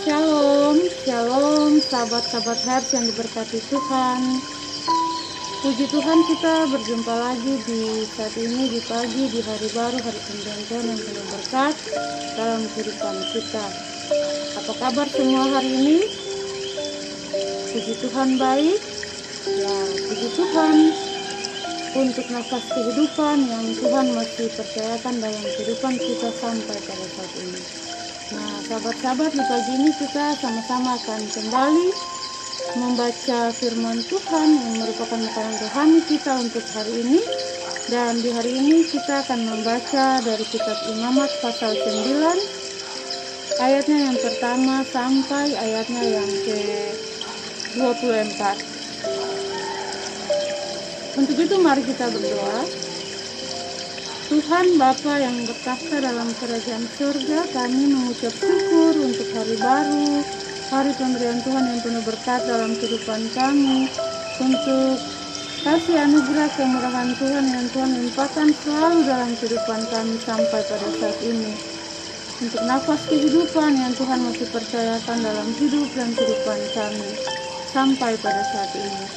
Shalom, shalom, sahabat-sahabat Heart yang diberkati Tuhan. Puji Tuhan, kita berjumpa lagi di saat ini, di pagi, di hari baru, hari pemberian Tuhan yang penuh berkat dalam kehidupan kita. Apa kabar semua hari ini? Puji Tuhan baik. Ya, puji Tuhan untuk nafas kehidupan yang Tuhan masih percayakan dalam kehidupan kita sampai pada saat ini. Nah, sahabat-sahabat, di pagi ini kita sama-sama akan kembali membaca firman Tuhan yang merupakan makanan rohani kita untuk hari ini. Dan di hari ini kita akan membaca dari kitab Imamat pasal 9 ayatnya yang pertama sampai ayatnya yang ke-24. Untuk itu mari kita berdoa. Tuhan Bapa yang bertahta dalam kerajaan surga, kami mengucap syukur untuk hari baru, hari pemberian Tuhan yang penuh berkat dalam kehidupan kami, untuk kasih anugerah kemurahan Tuhan yang Tuhan limpahkan selalu dalam kehidupan kami sampai pada saat ini, untuk nafas kehidupan yang Tuhan masih percayakan dalam hidup dan kehidupan kami sampai pada saat ini.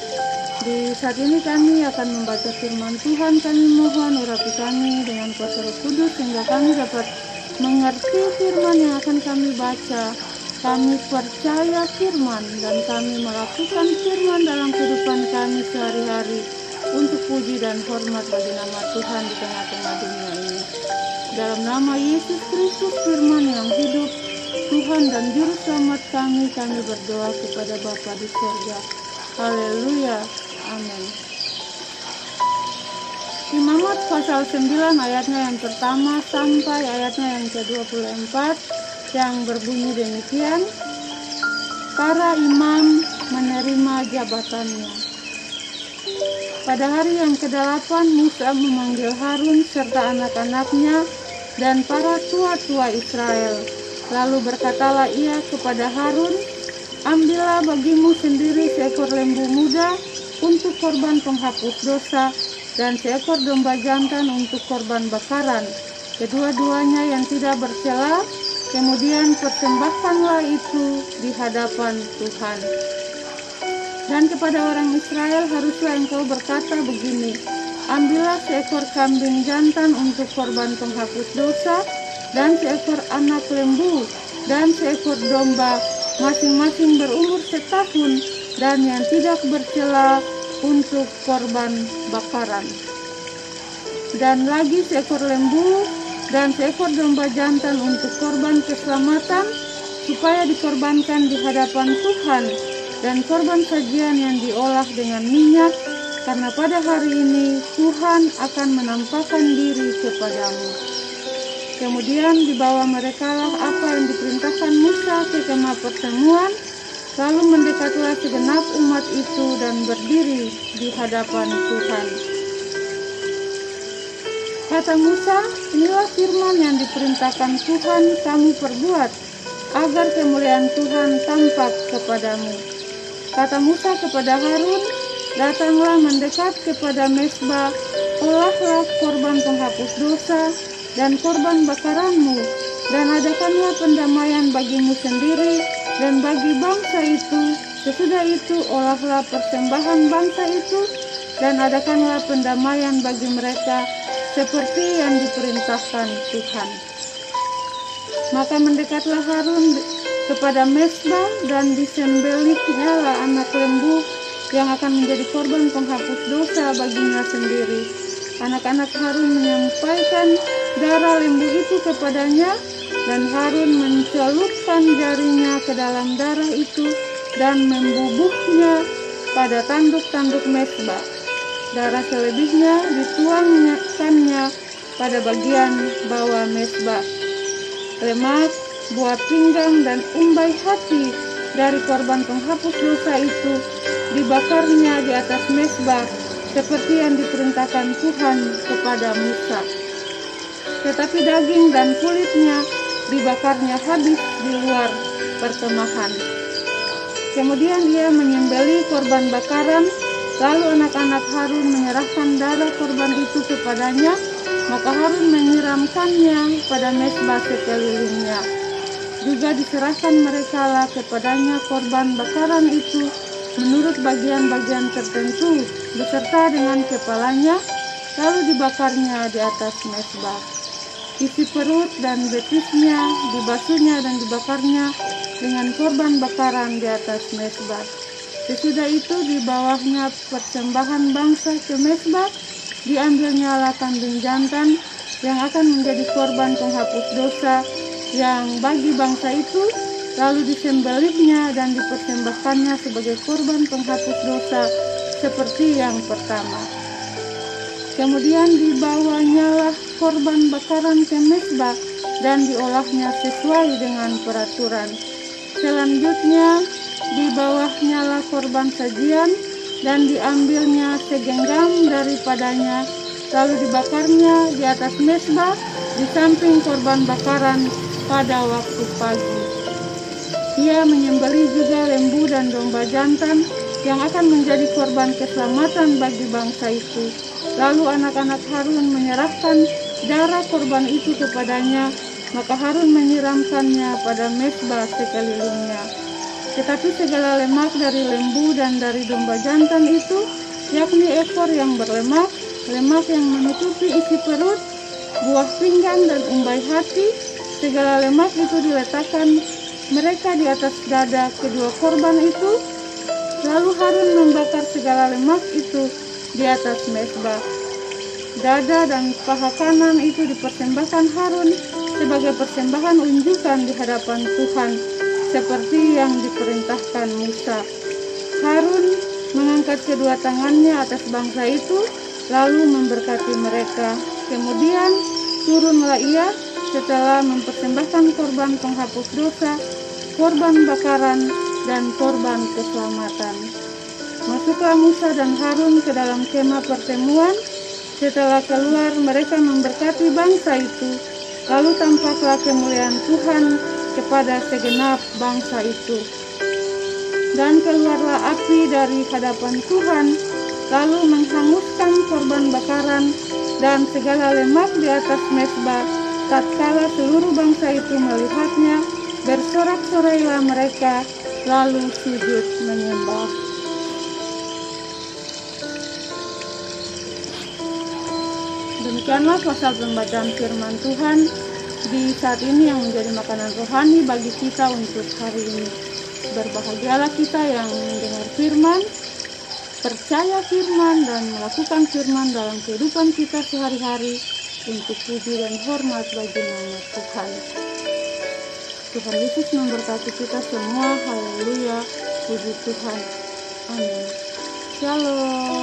Di saat ini kami akan membaca firman Tuhan. Kami mohon urapi kami dengan kuasa Roh Kudus sehingga kami dapat mengerti firman yang akan kami baca. Kami percaya firman dan kami melakukan firman dalam kehidupan kami sehari-hari untuk puji dan hormat bagi nama Tuhan di tengah-tengah dunia ini. Dalam nama Yesus Kristus, firman yang hidup, Tuhan dan Juru Selamat kami berdoa kepada Bapa di surga. Haleluya. Amin. Imamat pasal 9 ayatnya yang pertama sampai ayatnya yang ke-24 yang berbunyi demikian. Para imam menerima jabatannya. Pada hari yang ke-8 Musa memanggil Harun serta anak-anaknya dan para tua-tua Israel. Lalu berkatalah ia kepada Harun, ambillah bagimu sendiri seekor lembu muda untuk korban penghapus dosa dan seekor domba jantan untuk korban bakaran, kedua-duanya yang tidak bercela. Kemudian persembahkanlah itu di hadapan Tuhan. Dan kepada orang Israel haruslah engkau berkata begini, ambillah seekor kambing jantan untuk korban penghapus dosa dan seekor anak lembu dan seekor domba, masing-masing berumur setahun dan yang tidak bercela untuk korban bakaran. Dan lagi seekor lembu dan seekor domba jantan untuk korban keselamatan, supaya dikorbankan di hadapan Tuhan, dan korban sajian yang diolah dengan minyak, karena pada hari ini Tuhan akan menampakkan diri kepadamu. Kemudian dibawa merekalah apa yang diperintahkan Musa ke kemah pertemuan. Lalu mendekatlah segenap umat itu dan berdiri di hadapan Tuhan. Kata Musa, inilah firman yang diperintahkan Tuhan kamu perbuat, agar kemuliaan Tuhan tampak kepadamu. Kata Musa kepada Harun, datanglah mendekat kepada mezbah, olahlah korban penghapus dosa dan korban bakaranmu, dan adakanlah pendamaian bagimu sendiri dan bagi bangsa itu. Sesudah itu olahlah persembahan bangsa itu dan adakanlah pendamaian bagi mereka seperti yang diperintahkan Tuhan. Maka mendekatlah Harun kepada mezbah dan disembelihnyalah anak lembu yang akan menjadi korban penghapus dosa baginya sendiri. Anak-anak Harun menyampaikan darah lembu itu kepadanya, dan Harun mencelupkan jarinya ke dalam darah itu dan membubuhnya pada tanduk-tanduk mezbah. Darah selebihnya dituangkannya pada bagian bawah mezbah. Lemak, buah pinggang dan umbai hati dari korban penghapus dosa itu dibakarnya di atas mezbah seperti yang diperintahkan Tuhan kepada Musa. Tetapi daging dan kulitnya dibakarnya habis di luar perkemahan. Kemudian ia menyembelih korban bakaran, lalu anak-anak Harun menyerahkan darah korban itu kepadanya, maka Harun menyiramkannya pada mezbah sekelilingnya. juga diserahkan merekalah kepadanya korban bakaran itu menurut bagian-bagian tertentu beserta dengan kepalanya, lalu dibakarnya di atas mezbah. Isi perut dan betisnya dibasuhnya dan dibakarnya dengan korban bakaran di atas mezbah. Sesudah itu di bawahnya persembahan bangsa ke mezbah, diambilnya kambing jantan yang akan menjadi korban penghapus dosa yang bagi bangsa itu, lalu disembelihnya dan dipersembahkannya sebagai korban penghapus dosa seperti yang pertama. Kemudian dibawanyalah korban bakaran ke mezbah dan diolahnya sesuai dengan peraturan. Selanjutnya dibawahnyalah korban sajian dan diambilnya segenggam daripadanya, lalu dibakarnya di atas mezbah di samping korban bakaran pada waktu pagi. Ia menyembelih juga lembu dan domba jantan yang akan menjadi korban keselamatan bagi bangsa itu. Lalu anak-anak Harun menyerahkan darah korban itu kepadanya, maka Harun menyiramkannya pada mezbah sekelilingnya. Tetapi segala lemak dari lembu dan dari domba jantan itu, yakni ekor yang berlemak, lemak yang menutupi isi perut, buah pinggang dan umbai hati, segala lemak itu diletakkan mereka di atas dada kedua korban itu. Lalu Harun membakar segala lemak itu di atas mezbah. Dada dan paha kanan itu dipersembahkan Harun sebagai persembahan unjukan di hadapan Tuhan, seperti yang diperintahkan Musa. Harun mengangkat kedua tangannya atas bangsa itu, lalu memberkati mereka. Kemudian turunlah ia setelah mempersembahkan korban penghapus dosa, korban bakaran, dan korban keselamatan. Masuklah Musa dan Harun ke dalam kemah pertemuan. Setelah keluar, mereka memberkati bangsa itu. Lalu tampaklah kemuliaan Tuhan kepada segenap bangsa itu. Dan keluarlah api dari hadapan Tuhan, lalu menghanguskan korban bakaran dan segala lemak di atas mezbah. Tatkala seluruh bangsa itu melihatnya, bersorak-sorailah mereka, lalu sujud menyembah. Demikianlah pasal pembacaan firman Tuhan di saat ini yang menjadi makanan rohani bagi kita untuk hari ini. Berbahagialah kita yang mendengar firman, percaya firman, dan melakukan firman dalam kehidupan kita sehari-hari untuk puji dan hormat bagi nama Tuhan. Tuhan Yesus memberkati kita semua. Haleluya, puji Tuhan. Amin. Shalom.